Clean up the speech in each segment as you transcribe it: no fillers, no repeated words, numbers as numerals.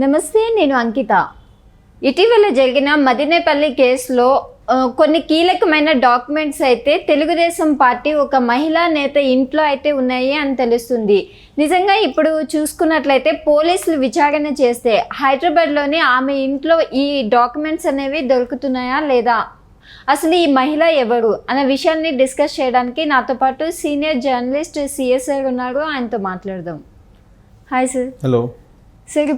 నమస్తే, నేను అంకిత. ఇటీవల జరిగిన మదినేపల్లి కేసులో కొన్ని కీలకమైన డాక్యుమెంట్స్ అయితే తెలుగుదేశం పార్టీ ఒక మహిళా నేత ఇంట్లో అయితే ఉన్నాయి అని తెలుస్తుంది. నిజంగా ఇప్పుడు చూసుకున్నట్లయితే పోలీసులు విచారణ చేస్తే హైదరాబాద్లోని ఆమె ఇంట్లో ఈ డాక్యుమెంట్స్ అనేవి దొరుకుతున్నాయా లేదా, అసలు ఈ మహిళ ఎవరు అనే విషయాన్ని డిస్కస్ చేయడానికి నాతో పాటు సీనియర్ జర్నలిస్ట్ సిఎస్ సార్ ఉన్నారు. ఆయనతో మాట్లాడదాం. Hi sir. Hello sir.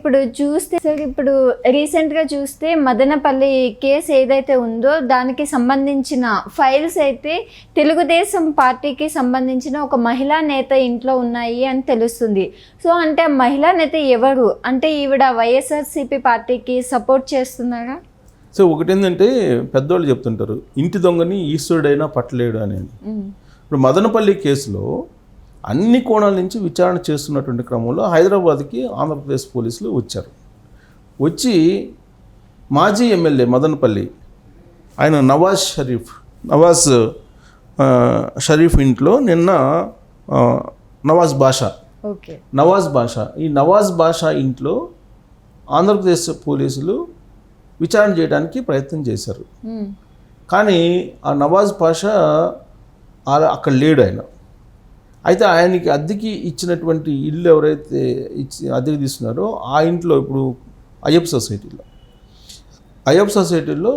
ఇప్పుడు రీసెంట్గా చూస్తే మదనపల్లి కేసు ఏదైతే ఉందో దానికి సంబంధించిన ఫైల్స్ అయితే తెలుగుదేశం పార్టీకి సంబంధించిన ఒక మహిళా నేత ఇంట్లో ఉన్నాయి అని తెలుస్తుంది. సో అంటే ఆ మహిళా నేత ఎవరు, అంటే ఈవిడ వైఎస్ఆర్సీపీ పార్టీకి సపోర్ట్ చేస్తున్నారా? సో ఒకటేంటంటే పెద్దవాళ్ళు చెప్తుంటారు, ఇంటి దొంగని ఈశ్వరుడైనా పట్టలేడు అనేది. ఇప్పుడు మదనపల్లి కేసులో అన్ని కోణాల నుంచి విచారణ చేస్తున్నటువంటి క్రమంలో హైదరాబాద్కి ఆంధ్రప్రదేశ్ పోలీసులు వచ్చి మాజీ ఎమ్మెల్యే మదనపల్లి ఆయన నవాజ్ షరీఫ్ ఇంట్లో నిన్న నవాజ్ బాషా ఈ నవాజ్ బాషా ఇంట్లో ఆంధ్రప్రదేశ్ పోలీసులు విచారణ చేయడానికి ప్రయత్నం చేశారు. కానీ ఆ నవాజ్ బాషా అక్కడ లేడు. అయితే ఆయనకి అద్దెకి ఇచ్చినటువంటి ఇల్లు ఎవరైతే అద్దెకి తీస్తున్నారో ఆ ఇంట్లో ఇప్పుడు అయ్యప్ప సొసైటీలో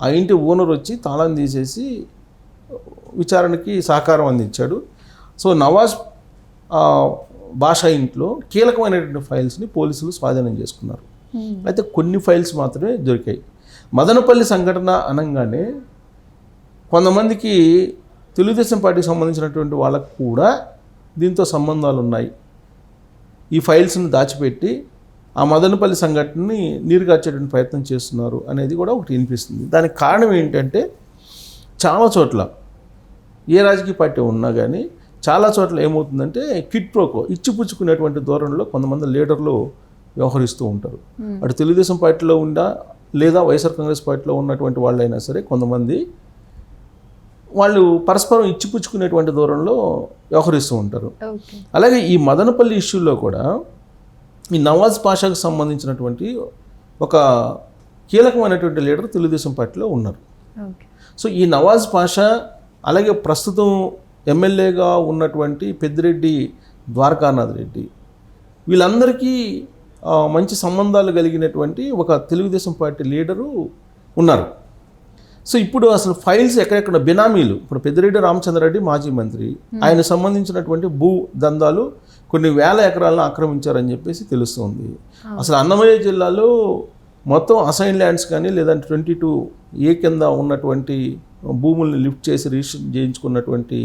ఆ ఇంటి ఓనర్ వచ్చి తాళం తీసేసి విచారణకి సహకారం అందించాడు. సో నవాజ్ బాషా ఇంట్లో కీలకమైనటువంటి ఫైల్స్ని పోలీసులు స్వాధీనం చేసుకున్నారు. అయితే కొన్ని ఫైల్స్ మాత్రమే దొరికాయి. మదనపల్లి సంఘటన అనగానే కొంతమందికి తెలుగుదేశం పార్టీకి సంబంధించినటువంటి వాళ్ళకు కూడా దీంతో సంబంధాలు ఉన్నాయి. ఈ ఫైల్స్ని దాచిపెట్టి ఆ మదనపల్లి సంఘటనని నీరుగార్చేటువంటి ప్రయత్నం చేస్తున్నారు అనేది కూడా ఒకటి వినిపిస్తుంది. దానికి కారణం ఏంటంటే చాలా చోట్ల ఏ రాజకీయ పార్టీ ఉన్నా కానీ చాలా చోట్ల ఏమవుతుందంటే కిట్ ప్రోకో ఇచ్చిపుచ్చుకునేటువంటి ధోరణిలో కొంతమంది లీడర్లు వ్యవహరిస్తూ ఉంటారు. అటు తెలుగుదేశం పార్టీలో ఉండా లేదా వైఎస్ఆర్ కాంగ్రెస్ పార్టీలో ఉన్నటువంటి వాళ్ళైనా సరే కొంతమంది వాళ్ళు పరస్పరం ఇచ్చిపుచ్చుకునేటువంటి దూరంలో వ్యవహరిస్తూ ఉంటారు. అలాగే ఈ మదనపల్లి ఇష్యూలో కూడా ఈ నవాజ్ బాషాకు సంబంధించినటువంటి ఒక కీలకమైనటువంటి లీడర్ తెలుగుదేశం పార్టీలో ఉన్నారు. సో ఈ నవాజ్ బాషా అలాగే ప్రస్తుతం ఎమ్మెల్యేగా ఉన్నటువంటి పెద్దిరెడ్డి ద్వారకానాథ్ రెడ్డి వీళ్ళందరికీ మంచి సంబంధాలు కలిగినటువంటి ఒక తెలుగుదేశం పార్టీ లీడరు ఉన్నారు. సో ఇప్పుడు అసలు ఫైల్స్ ఎక్కడెక్కడ బినామీలు, ఇప్పుడు పెద్దిరెడ్డి రామచంద్రారెడ్డి మాజీ మంత్రి, ఆయన సంబంధించినటువంటి భూ దందాలు కొన్ని వేల ఎకరాలను ఆక్రమించారని చెప్పేసి తెలుస్తుంది. అసలు అన్నమయ్య జిల్లాలో మొత్తం అసైన్ ల్యాండ్స్ కానీ లేదంటే 22A కింద ఉన్నటువంటి భూముల్ని లిఫ్ట్ చేసి రిజిస్టర్ చేయించుకున్నటువంటి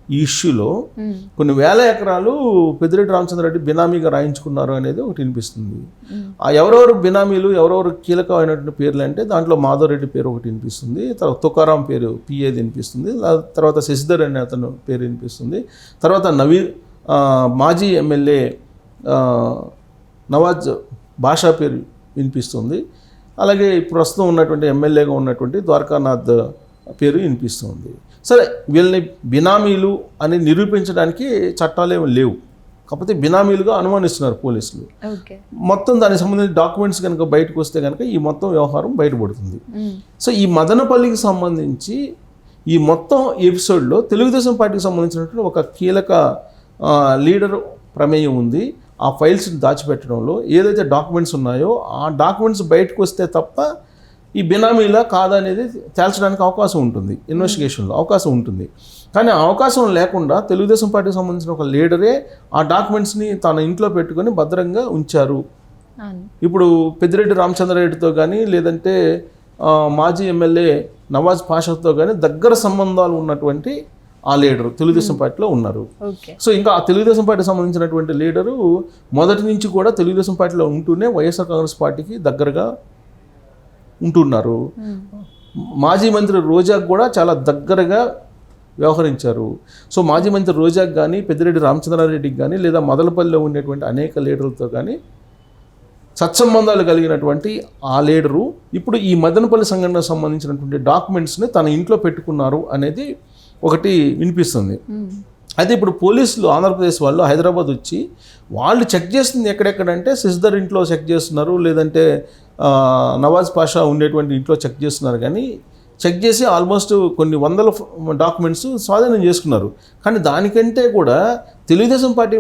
ఈ ఇష్యూలో కొన్ని వేల ఎకరాలు పెద్దిరెడ్డి రామచంద్రారెడ్డి బినామీగా రాయించుకున్నారు అనేది ఒకటి వినిపిస్తుంది. ఆ ఎవరెవరు బినామీలు, ఎవరెవరు కీలకమైనటువంటి పేర్లు అంటే దాంట్లో మాధవరెడ్డి పేరు ఒకటి వినిపిస్తుంది, తర్వాత తుకారాం పేరు పిఏది వినిపిస్తుంది, తర్వాత శశిధర్ అనే అతను పేరు వినిపిస్తుంది, తర్వాత మాజీ ఎమ్మెల్యే నవాజ్ బాషా పేరు వినిపిస్తుంది, అలాగే ప్రస్తుతం ఉన్నటువంటి ఎమ్మెల్యేగా ఉన్నటువంటి ద్వారకానాథ్ పేరు వినిపిస్తుంది. సరే, వీళ్ళని బినామీలు అని నిరూపించడానికి చట్టాలు ఏమి లేవు, కాకపోతే బినామీలుగా అనుమానిస్తున్నారు పోలీసులు. మొత్తం దానికి సంబంధించిన డాక్యుమెంట్స్ కనుక బయటకు వస్తే కనుక ఈ మొత్తం వ్యవహారం బయటపడుతుంది. సో ఈ మదనపల్లికి సంబంధించి ఈ మొత్తం ఎపిసోడ్లో తెలుగుదేశం పార్టీకి సంబంధించినటువంటి ఒక కీలక లీడర్ ప్రమేయం ఉంది. ఆ ఫైల్స్ని దాచిపెట్టడంలో ఏదైతే డాక్యుమెంట్స్ ఉన్నాయో ఆ డాక్యుమెంట్స్ బయటకు వస్తే తప్ప ఈ బినామీలా కాదనేది తేల్చడానికి అవకాశం ఉంటుంది, ఇన్వెస్టిగేషన్లో అవకాశం ఉంటుంది. కానీ ఆ అవకాశం లేకుండా తెలుగుదేశం పార్టీకి సంబంధించిన ఒక లీడరే ఆ డాక్యుమెంట్స్ని తన ఇంట్లో పెట్టుకొని భద్రంగా ఉంచారు. ఇప్పుడు పెద్దిరెడ్డి రామచంద్రారెడ్డితో కానీ లేదంటే మాజీ ఎమ్మెల్యే నవాజ్ బాషాతో కానీ దగ్గర సంబంధాలు ఉన్నటువంటి ఆ లీడరు తెలుగుదేశం పార్టీలో ఉన్నారు. సో ఇంకా ఆ తెలుగుదేశం పార్టీకి సంబంధించినటువంటి లీడరు మొదటి నుంచి కూడా తెలుగుదేశం పార్టీలో ఉంటూనే వైఎస్ఆర్ కాంగ్రెస్ పార్టీకి దగ్గరగా ఉంటున్నారు. మాజీ మంత్రి రోజాకు కూడా చాలా దగ్గరగా వ్యవహరించారు. సో మాజీ మంత్రి రోజాకు కానీ పెద్దిరెడ్డి రామచంద్రారెడ్డికి కానీ లేదా మదనపల్లిలో ఉండేటువంటి అనేక లీడర్లతో కానీ సత్సంబంధాలు కలిగినటువంటి ఆ లీడరు ఇప్పుడు ఈ మదనపల్లి సంఘటనకు సంబంధించినటువంటి డాక్యుమెంట్స్ని తన ఇంట్లో పెట్టుకున్నారు అనేది ఒకటి వినిపిస్తుంది. అయితే ఇప్పుడు పోలీసులు ఆంధ్రప్రదేశ్ వాళ్ళు హైదరాబాద్ వచ్చి వాళ్ళు చెక్ చేస్తుంది ఎక్కడెక్కడంటే సిస్దర్ ఇంట్లో చెక్ చేస్తున్నారు, లేదంటే నవాజ్ పాషా ఉండేటువంటి ఇంట్లో చెక్ చేస్తున్నారు. కానీ చెక్ చేసి ఆల్మోస్ట్ కొన్ని వందల డాక్యుమెంట్స్ స్వాధీనం చేసుకున్నారు. కానీ దానికంటే కూడా తెలుగుదేశం పార్టీ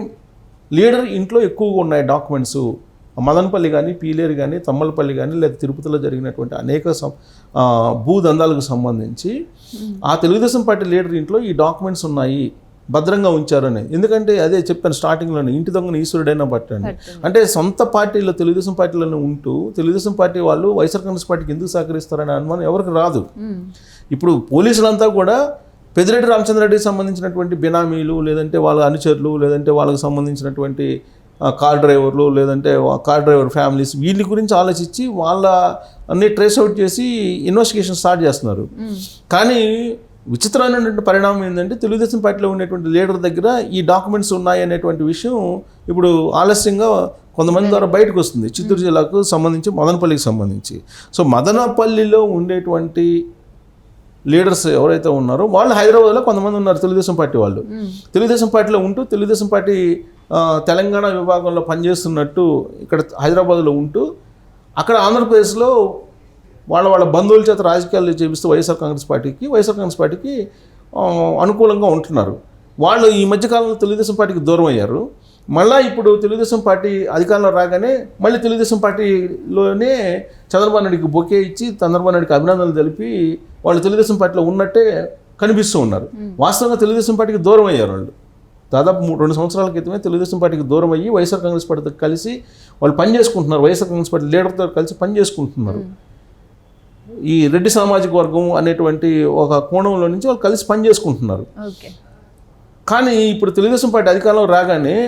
లీడర్ ఇంట్లో ఎక్కువగా ఉన్నాయి డాక్యుమెంట్స్. మదనపల్లి కానీ, పీలేరు కానీ, తమ్మలపల్లి కానీ, లేదా తిరుపతిలో జరిగినటువంటి అనేక భూదందాలకు సంబంధించి ఆ తెలుగుదేశం పార్టీ లీడర్ ఇంట్లో ఈ డాక్యుమెంట్స్ ఉన్నాయి, భద్రంగా ఉంచారని. ఎందుకంటే అదే చెప్పాను స్టార్టింగ్లోనే, ఇంటి దొంగను ఈశ్వరుడైనా పట్టండి. అంటే సొంత పార్టీలో తెలుగుదేశం పార్టీలోనే ఉంటూ తెలుగుదేశం పార్టీ వాళ్ళు వైఎస్ఆర్ కాంగ్రెస్ పార్టీకి ఎందుకు సహకరిస్తారనే అనుమానం ఎవరికి రాదు. ఇప్పుడు పోలీసులంతా కూడా పెద్దిరెడ్డి రామచంద్రారెడ్డికి సంబంధించినటువంటి బినామీలు, లేదంటే వాళ్ళ అనుచరులు, లేదంటే వాళ్ళకి సంబంధించినటువంటి కార్ డ్రైవర్లు, లేదంటే కార్ డ్రైవర్ ఫ్యామిలీస్, వీళ్ళ గురించి ఆలోచించి వాళ్ళ అన్ని ట్రేస్ అవుట్ చేసి ఇన్వెస్టిగేషన్ స్టార్ట్ చేస్తున్నారు. కానీ విచిత్రమైనటువంటి పరిణామం ఏంటంటే తెలుగుదేశం పార్టీలో ఉండేటువంటి లీడర్ దగ్గర ఈ డాక్యుమెంట్స్ ఉన్నాయి అనేటువంటి విషయం ఇప్పుడు ఆలస్యంగా కొంతమంది ద్వారా బయటకు వస్తుంది. చిత్తూరు జిల్లాకు సంబంధించి, మదనపల్లికి సంబంధించి. సో మదనపల్లిలో ఉండేటువంటి లీడర్స్ ఎవరైతే ఉన్నారో వాళ్ళు హైదరాబాద్లో కొంతమంది ఉన్నారు తెలుగుదేశం పార్టీ వాళ్ళు. తెలుగుదేశం పార్టీలో ఉంటూ తెలుగుదేశం పార్టీ తెలంగాణ విభాగంలో పనిచేస్తున్నట్టు ఇక్కడ హైదరాబాద్లో ఉంటూ అక్కడ ఆంధ్రప్రదేశ్లో వాళ్ళ బంధువుల చేత రాజకీయాలు చేపిస్తూ వైఎస్ఆర్ కాంగ్రెస్ పార్టీకి అనుకూలంగా ఉంటున్నారు. వాళ్ళు ఈ మధ్యకాలంలో తెలుగుదేశం పార్టీకి దూరం అయ్యారు. మళ్ళీ ఇప్పుడు తెలుగుదేశం పార్టీ అధికారంలో రాగానే మళ్ళీ తెలుగుదేశం పార్టీలోనే చంద్రబాబు నాయుడికి బొకే ఇచ్చి చంద్రబాబు నాయుడికి అభినందనలు తెలిపి వాళ్ళు తెలుగుదేశం పార్టీలో ఉన్నట్టే కనిపిస్తూ ఉన్నారు. వాస్తవంగా తెలుగుదేశం పార్టీకి దూరం అయ్యారు వాళ్ళు. దాదాపు 2 సంవత్సరాల క్రితమే తెలుగుదేశం పార్టీకి దూరం అయ్యి వైఎస్ఆర్ కాంగ్రెస్ పార్టీతో కలిసి వాళ్ళు పనిచేసుకుంటున్నారు. వైఎస్ఆర్ కాంగ్రెస్ పార్టీ లీడర్తో కలిసి పనిచేసుకుంటున్నారు. ఈ రెడ్డి సామాజిక వర్గం అనేటువంటి ఒక కోణంలో నుంచి వాళ్ళు కలిసి పనిచేసుకుంటున్నారు. కానీ ఇప్పుడు తెలుగుదేశం పార్టీ అధికారంలో రాగానే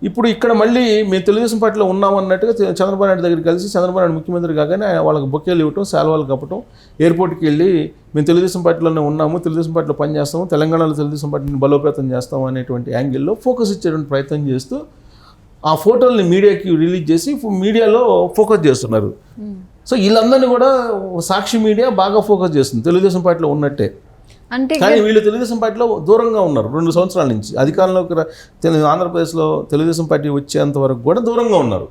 ఇప్పుడు ఇక్కడ మళ్ళీ మేము తెలుగుదేశం పార్టీలో ఉన్నామన్నట్టుగా చంద్రబాబు నాయుడు దగ్గరికి కలిసి చంద్రబాబు నాయుడు ముఖ్యమంత్రి కాగానే వాళ్ళకి బొకేలు ఇవ్వటం, శాల్వాలు కప్పటం, ఎయిర్పోర్ట్కి వెళ్ళి మేము తెలుగుదేశం పార్టీలోనే ఉన్నాము, తెలుగుదేశం పార్టీలో పనిచేస్తాము, తెలంగాణలో తెలుగుదేశం పార్టీని బలోపేతం చేస్తాము అనేటువంటి యాంగిల్లో ఫోకస్ ఇచ్చేటువంటి ప్రయత్నం చేస్తూ ఆ ఫోటోల్ని మీడియాకి రిలీజ్ చేసి మీడియాలో ఫోకస్ చేస్తున్నారు. సో వీళ్ళందరినీ కూడా సాక్షి మీడియా బాగా ఫోకస్ చేస్తుంది తెలుగుదేశం పార్టీలో ఉన్నట్టే. అంటే కానీ వీళ్ళు తెలుగుదేశం పార్టీలో దూరంగా ఉన్నారు 2 సంవత్సరాల నుంచి. అధికారంలోకి ఆంధ్రప్రదేశ్లో తెలుగుదేశం పార్టీ వచ్చేంత వరకు కూడా దూరంగా ఉన్నారు.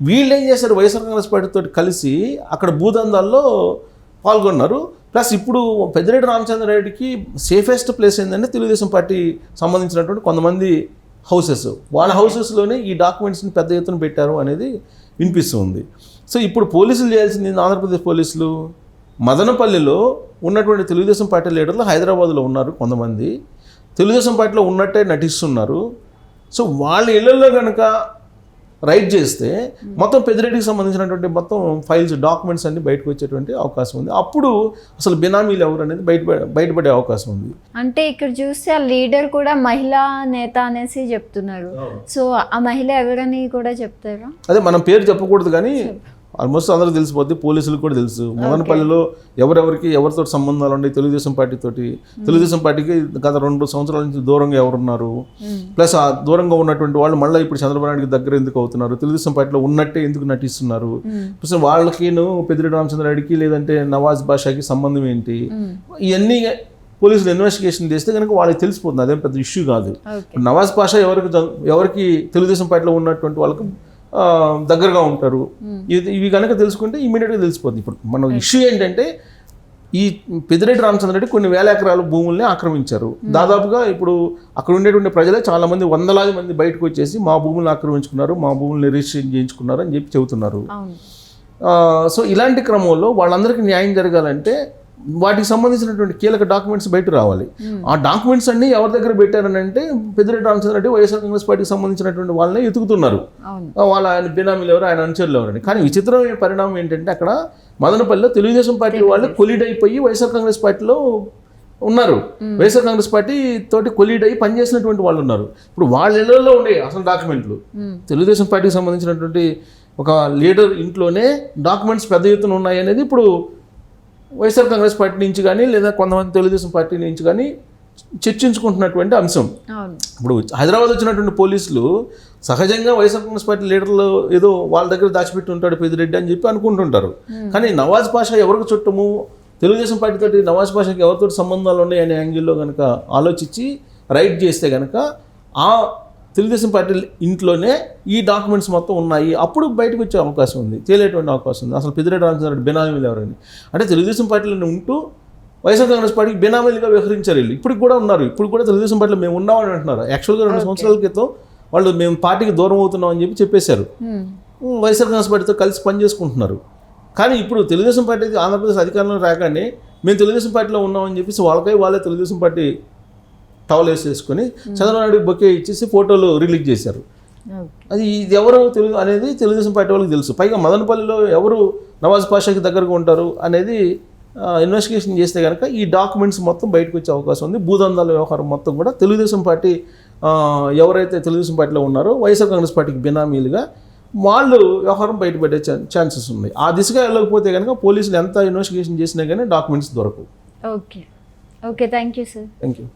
వీళ్ళు ఏం చేశారు, వైఎస్ఆర్ కాంగ్రెస్ పార్టీతో కలిసి అక్కడ భూదందాల్లో పాల్గొన్నారు. ప్లస్ ఇప్పుడు పెద్దిరెడ్డి రామచంద్రారెడ్డికి సేఫెస్ట్ ప్లేస్ ఏంటంటే తెలుగుదేశం పార్టీ సంబంధించినటువంటి కొంతమంది హౌసెస్, వాళ్ళ హౌసెస్లోనే ఈ డాక్యుమెంట్స్ని పెద్ద ఎత్తున పెట్టారు అనేది వినిపిస్తుంది. సో ఇప్పుడు పోలీసులు చేయాల్సింది, ఆంధ్రప్రదేశ్ పోలీసులు మదనపల్లిలో ఉన్నటువంటి తెలుగుదేశం పార్టీ లీడర్లు హైదరాబాద్లో ఉన్నారు. కొంతమంది తెలుగుదేశం పార్టీలో ఉన్నట్టే నటిస్తున్నారు. సో వాళ్ళ ఇళ్లలో కనుక రైడ్ చేస్తే మొత్తం పెద్దిరెడ్డికి సంబంధించినటువంటి మొత్తం ఫైల్స్, డాక్యుమెంట్స్ అన్ని బయటకు వచ్చేటువంటి అవకాశం ఉంది. అప్పుడు అసలు బినామీలు ఎవరు అనేది బయటపడే అవకాశం ఉంది. అంటే ఇక్కడ చూస్తే ఆ లీడర్ కూడా మహిళా నేత అనేసి చెప్తున్నారు. సో ఆ మహిళ ఎవరని కూడా చెప్తారా? అదే మనం పేరు చెప్పకూడదు కానీ ఆల్మోస్ట్ అందరూ తెలిసిపోద్ది, పోలీసులకు కూడా తెలుసు. మదనపల్లిలో ఎవరితో సంబంధాలు ఉన్నాయి తెలుగుదేశం పార్టీతోటి. తెలుగుదేశం పార్టీకి గత 2 సంవత్సరాల నుంచి దూరంగా ఎవరున్నారు, ప్లస్ ఆ దూరంగా ఉన్నటువంటి వాళ్ళు మళ్ళీ ఇప్పుడు చంద్రబాబు నాయుడికి దగ్గర ఎందుకు అవుతున్నారు, తెలుగుదేశం పార్టీలో ఉన్నట్టే ఎందుకు నటిస్తున్నారు, ప్లస్ వాళ్ళకి పెద్దిరెడ్డి రామచంద్రారెడ్డికి లేదంటే నవాజ్ బాషాకి సంబంధం ఏంటి, ఇవన్నీ పోలీసులు ఇన్వెస్టిగేషన్ చేస్తే కనుక వాళ్ళకి తెలిసిపోతుంది. అదేం పెద్ద ఇష్యూ కాదు. నవాజ్ బాషా ఎవరికి తెలుగుదేశం పార్టీలో ఉన్నటువంటి వాళ్ళకి దగ్గరగా ఉంటారు. ఇవి కనుక తెలుసుకుంటే ఇమీడియట్గా తెలిసిపోతుంది. ఇప్పుడు మన ఇష్యూ ఏంటంటే ఈ పెద్దిరెడ్డి రామచంద్రారెడ్డి కొన్ని వేల ఎకరాల భూముల్ని ఆక్రమించారు. దాదాపుగా ఇప్పుడు అక్కడ ఉండేటువంటి ప్రజలే చాలామంది, వందలాది మంది బయటకు వచ్చేసి మా భూములను ఆక్రమించుకున్నారు, మా భూముల్ని రిజిస్ట్రేషన్ చేయించుకున్నారు అని చెప్పి చెబుతున్నారు. సో ఇలాంటి క్రమంలో వాళ్ళందరికీ న్యాయం జరగాలంటే వాటికి సంబంధించినటువంటి కీలక డాక్యుమెంట్స్ బయట రావాలి. ఆ డాక్యుమెంట్స్ అన్ని ఎవరి దగ్గర పెట్టారని అంటే పెద్దిరెడ్డి రామచంద్రారెడ్డి వైఎస్ఆర్ కాంగ్రెస్ పార్టీకి సంబంధించినటువంటి వాళ్ళని ఎతుకుతున్నారు. ఆయన బినామీలు ఎవరు, ఆయన అనుచరులు ఎవరని. కానీ విచిత్రమైన పరిణామం ఏంటంటే అక్కడ మదనపల్లిలో తెలుగుదేశం పార్టీ వాళ్ళు కొలీడ్ అయిపోయి వైఎస్ఆర్ కాంగ్రెస్ పార్టీలో ఉన్నారు. వైఎస్ఆర్ కాంగ్రెస్ పార్టీ తోటి కొలీడ్ అయ్యి పనిచేసినటువంటి వాళ్ళు ఉన్నారు. ఇప్పుడు వాళ్ళ ఇళ్లలో ఉండే అసలు డాక్యుమెంట్లు తెలుగుదేశం పార్టీకి సంబంధించినటువంటి ఒక లీడర్ ఇంట్లోనే డాక్యుమెంట్స్ పెద్ద ఎత్తున ఉన్నాయి అనేది ఇప్పుడు వైఎస్ఆర్ కాంగ్రెస్ పార్టీ నుంచి కానీ లేదా కొంతమంది తెలుగుదేశం పార్టీ నుంచి కానీ చర్చించుకుంటున్నటువంటి అంశం. ఇప్పుడు హైదరాబాద్ వచ్చినటువంటి పోలీసులు సహజంగా వైఎస్ఆర్ కాంగ్రెస్ పార్టీ లీడర్లు ఏదో వాళ్ళ దగ్గర దాచిపెట్టి ఉంటాడు పెద్దిరెడ్డి అని చెప్పి అనుకుంటుంటారు. కానీ నవాజ్ పాషా ఎవరికి చుట్టము, తెలుగుదేశం పార్టీతో నవాజ్ పాషాకి ఎవరితో సంబంధాలు ఉన్నాయి అనే యాంగిల్లో కనుక ఆలోచించి రైడ్ చేస్తే కనుక ఆ తెలుగుదేశం పార్టీ ఇంట్లోనే ఈ డాక్యుమెంట్స్ మొత్తం ఉన్నాయి, అప్పుడు బయటకు వచ్చే అవకాశం ఉంది, తేలేటువంటి అవకాశం ఉంది. అసలు పెద్దిరెడ్డి రామచంద్రరెడ్డి బినామీలు ఎవరని అంటే తెలుగుదేశం పార్టీలో ఉంటూ వైఎస్ఆర్ కాంగ్రెస్ పార్టీకి బినామీలుగా వ్యవహరించారు వీళ్ళు. ఇప్పుడు కూడా ఉన్నారు, ఇప్పుడు కూడా తెలుగుదేశం పార్టీలో మేము ఉన్నామని అంటున్నారు. యాక్చువల్గా 2 సంవత్సరాల క్రితం వాళ్ళు మేము పార్టీకి దూరం అవుతున్నాం అని చెప్పేశారు. వైఎస్ఆర్ కాంగ్రెస్ పార్టీతో కలిసి పనిచేసుకుంటున్నారు. కానీ ఇప్పుడు తెలుగుదేశం పార్టీ ఆంధ్రప్రదేశ్ అధికారంలో రాగానే మేము తెలుగుదేశం పార్టీలో ఉన్నామని చెప్పేసి వాళ్ళే తెలుగుదేశం పార్టీ టవల్ వేసేసుకొని చంద్రబాబు నాయుడు బొకే ఇచ్చేసి ఫోటోలు రిలీజ్ చేశారు. అది ఇది ఎవరు తెలుగు అనేది తెలుగుదేశం పార్టీ వాళ్ళకి తెలుసు. పైగా మదనపల్లిలో ఎవరు నవాజ్ పాషాకి దగ్గరగా ఉంటారు అనేది ఇన్వెస్టిగేషన్ చేస్తే కనుక ఈ డాక్యుమెంట్స్ మొత్తం బయటకు వచ్చే అవకాశం ఉంది. భూదందాల వ్యవహారం మొత్తం కూడా తెలుగుదేశం పార్టీ ఎవరైతే తెలుగుదేశం పార్టీలో ఉన్నారో వైఎస్ఆర్ కాంగ్రెస్ పార్టీకి బినామీలుగా వాళ్ళు వ్యవహారం బయటపెట్టే ఛాన్సెస్ ఉన్నాయి. ఆ దిశగా వెళ్ళకపోతే కనుక పోలీసులు ఎంత ఇన్వెస్టిగేషన్ చేసినా కానీ డాక్యుమెంట్స్ దొరకవు. Okay, thank you sir. Thank you.